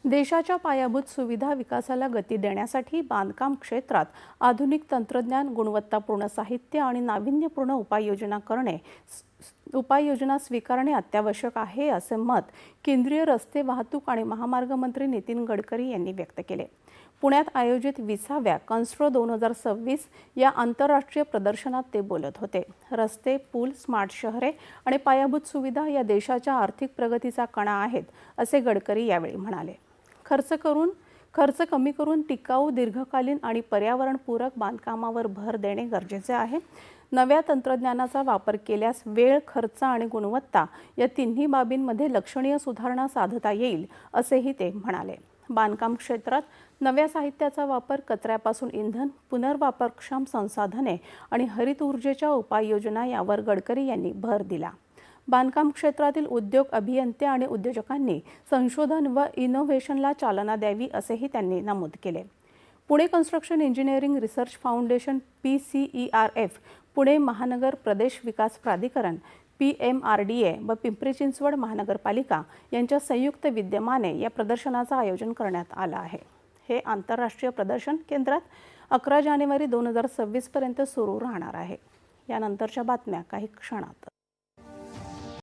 देशाच्या पायाभूत सुविधा विकासाला गती देण्यासाठी बांधकाम क्षेत्रात आधुनिक तंत्रज्ञान, गुणवत्तापूर्ण साहित्य आणि नाविन्यपूर्ण उपाययोजना स्वीकारणे अत्यावश्यक आहे, असे मत केंद्रीय रस्ते वाहतूक आणि महामार्ग मंत्री नितीन गडकरी यांनी व्यक्त केले. पुण्यात आयोजित 20व्या कन्स्ट्रो 2026 या आंतरराष्ट्रीय प्रदर्शनात ते बोलत होते. रस्ते, पूल, स्मार्ट शहरे आणि पायाभूत सुविधा या देशाच्या आर्थिक प्रगतीचा कणा आहेत, असे गडकरी यावेळी म्हणाले. खर्च कमी करून टिकाऊ, दीर्घकालीन आणि पर्यावरणपूरक बांधकामावर भर देणे गरजेचे आहे. नव्या तंत्रज्ञानाचा वापर केल्यास वेळ, खर्च आणि गुणवत्ता या तिन्ही बाबींमध्ये लक्षणीय सुधारणा साधता येईल, असेही ते म्हणाले. बांधकाम क्षेत्रात नव्या साहित्याचा वापर, कचऱ्यापासून इंधन, पुनर्वापरक्षम संसाधने आणि हरित ऊर्जेच्या उपाययोजना यावर गडकरी यांनी भर दिला. बांधकाम क्षेत्रातील उद्योग, अभियंते आणि उद्योजकांनी संशोधन व इनोव्हेशनला चालना द्यावी, असेही त्यांनी नमूद केले. Pune construction engineering research foundation PCERF, Pune महानगर प्रदेश विकास प्राधिकरण PMRDA व पिंपरी चिंचवड महानगरपालिका यांच्या संयुक्त विद्यमाने या प्रदर्शनाचं आयोजन करण्यात आलं आहे. हे आंतरराष्ट्रीय प्रदर्शन केंद्रात 11 जानेवारी 2026 पर्यंत सुरू राहणार आहे. यानंतरच्या बातम्या काही क्षणात.